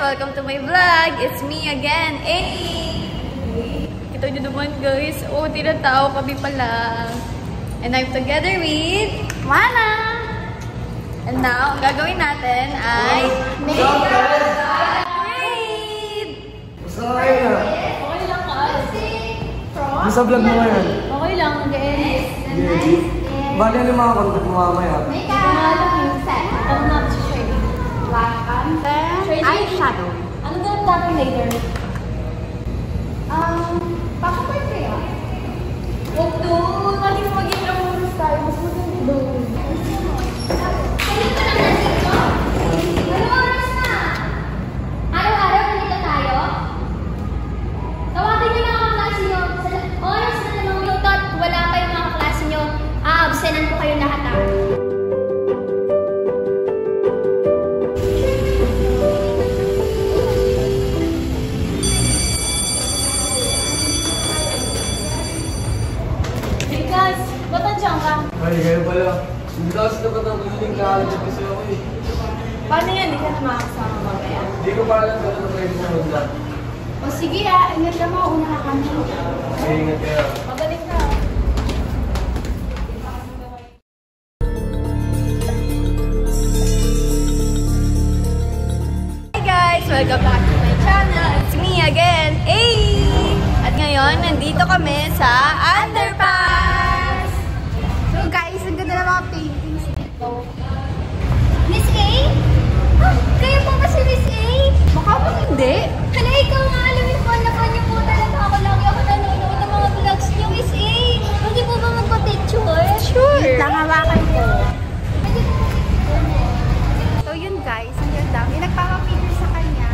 Welcome to my vlog! It's me again, Kita nyo naman guys, tinatao kami pala. And I'm together with Mana! And now, ang gagawin natin ay grade! Okay na. Okay lang ka. Nasa vlog mo ngayon. Okay lang, guys. Bali ano yung mga contact mo mamaya? I'm not sure. Eyeshadow. Ano ba ang topic later? Pakapay kayo. Huwag doon. Mali mo mag-intro tayo. Mas maganda doon. Kailan pa lang nandito? Ano oras na? Araw-araw nandito tayo? Tawagin niyo mga kaklase niyo. Sa oras na namang lutot, wala kayong mga kaklase niyo. Absenan ko kayo lahat ah. Hey guys, ba't nandiyan ka? Ay, kayo pala. Hindi kasi dapat ang building college kasi ako eh. Paano yan? Hindi ka na makakasama mamaya. Hindi ko pa alam kung ano pwede sa munda. O sige ah, ingat ka mo. Una ka kami. Ay, ingat kayo. Magaling ka. Hi guys! Welcome back to my channel. It's me again, At ngayon, nandito kami sa underpass! So guys, ang ganda ng mga paintings dito. Miss A? Kayo po ba si Miss A? Baka ba hindi? Hala, ikaw nga. Alam mo po, nakanya po talaga ako. Lagi ako nanonood ng mga vlogs niyo, Miss A. Pwede po ba magpa-picture? Sure! Hawakan ko. Pwede po mag-picture. So yun guys, ang ganda. May nagpapapicture sa kanya.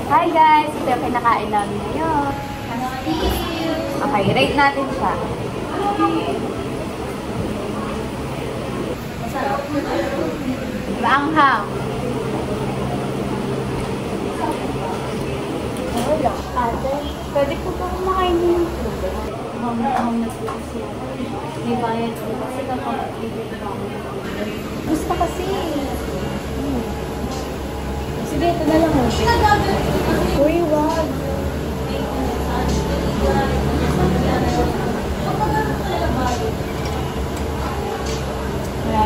Hi guys! Ito yung kinakain namin ngayon. Okay, rate natin siya. Maanghang. Wala. Ate, pwede po ba kumakain niyo yung food? Mahal na po kasi ako. May bayad po kasi kapag bibigyan ako. Gusto kasi. Sige, ito na lang mo. Uy, wag.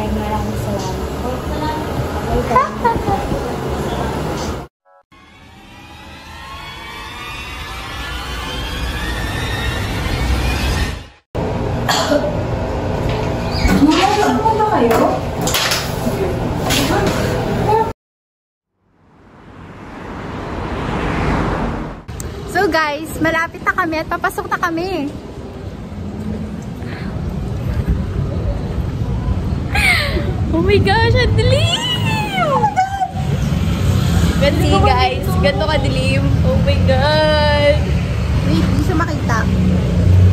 Maraming salamat. So guys, malapit na kami at papasok na kami. Oh my gosh, ang dilim! Oh my God! Ganti guys, ganito kadilim. Oh my God! Wait, hindi siya makita.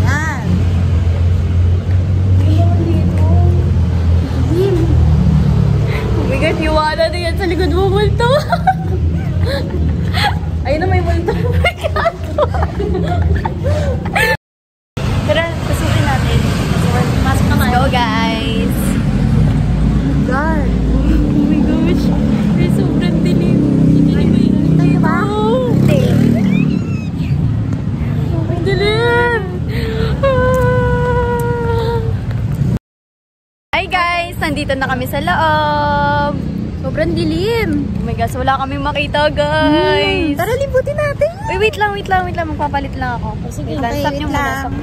Yan. Dilim. Oh my God, hiwala na yan sa likod mo, multo. Ayun na may multo. Oh my God! Tara, pasukin natin. Masok na tayo, guys. Oh my gosh. Ay, sobrang dilim. Tayo ba? Hindi. Sobrang dilim. Hi guys! Nandito na kami sa loob. Sobrang dilim. Oh my gosh, wala kaming makita guys. Tara, libutin natin. Uy, wait lang. Magpapalit lang ako. Sige, wait lang. Stop nyo muna. Stop.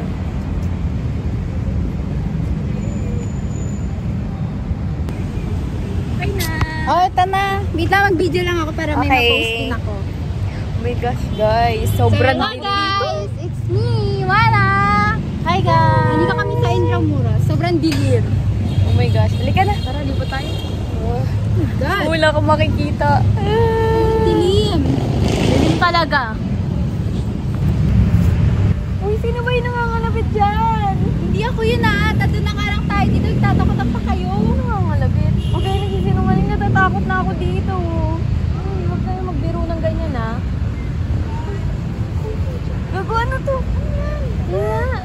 Okay na. Oh, ito na. Wait lang, mag-video lang ako para may Okay. ma-post din ako. Oh my gosh, guys. Sobrang Hello dilim. guys! It's me, Mana! Hi guys. Nandito kami sa Intramuros. Sobrang dilim. Oh my gosh. Halika na. Tara, libo tayo. Oh my God! Wala akong makikita. Dilim! Dilim talaga. Uy, sino ba yung nangangalapit dyan? Hindi ako yun ah! Tato na nga lang tayo dito. Nagtatakot pa kayo. Nangangalapit? Okay, nagsisinungaling. Natatakot na ako dito. Ay, huwag kayo magbiro ng ganyan, ah. Gago, ano to? Ano yan?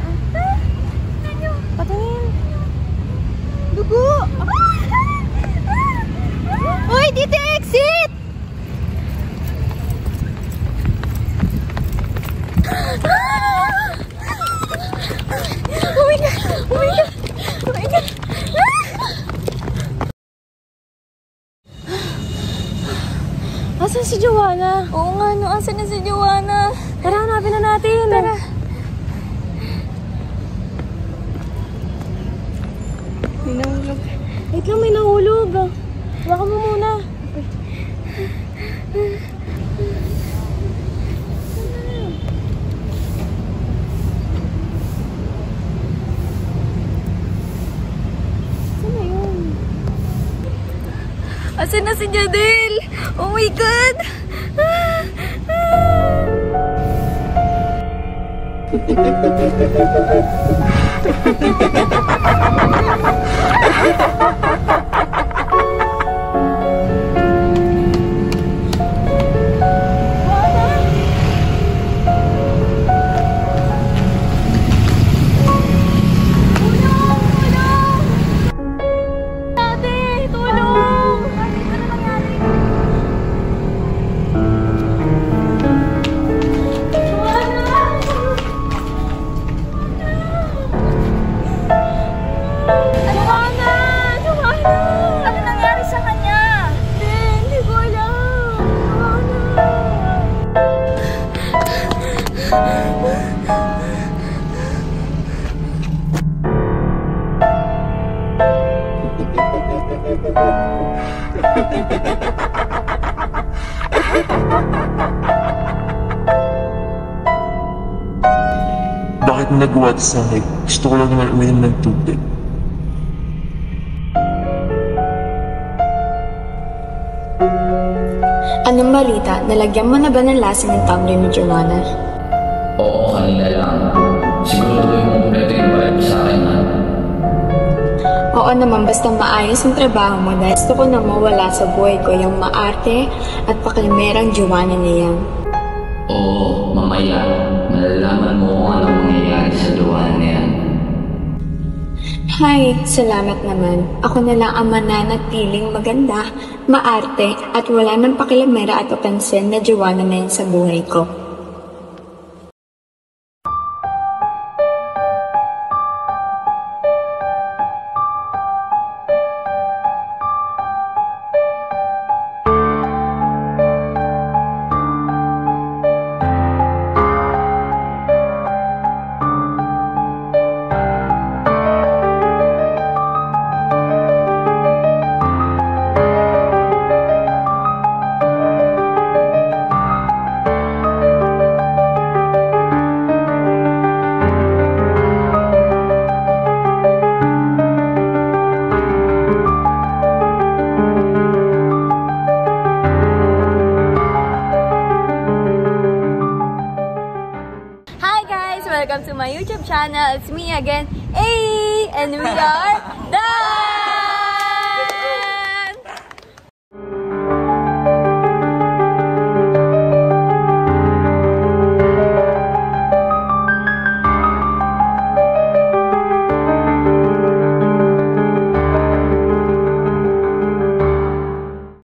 Ano? Patingin. Dugo! Uy, dito exit! Oh my God! Oh my God! Oh my God! Asan si Joanna? Oo nga, no. Asan na si Joanna? Tara, hanapin na natin. Tara. May nahulog. Wait lang, may nahulog. Baka mo muna. Saan na yun? Asan na si Jadel? Oh my God! Bakit mo nagawa sa akin? Gusto ko lang naman uminom ng tubig. Anong balita? Nalagyan mo na ba ng lasing ng tumbler ni Joanna? Oo, kanina lang. Siguro yung kumpleto yung bayad mo sa akin, ha? Oo naman, basta maayos ang trabaho mo dahil gusto ko na mawala sa buhay ko yung maarte at pakilimerang Joanna niya. Oo, mamaya. Malalaman mo kung anong mangyayari sa Joanna na yan. Hay, salamat naman. Ako na lang ang mananatiling maganda, maarte at wala nang pakilamera at papansin na Joanna na yan sa buhay ko. Welcome to my YouTube channel. It's me again, A, and we are the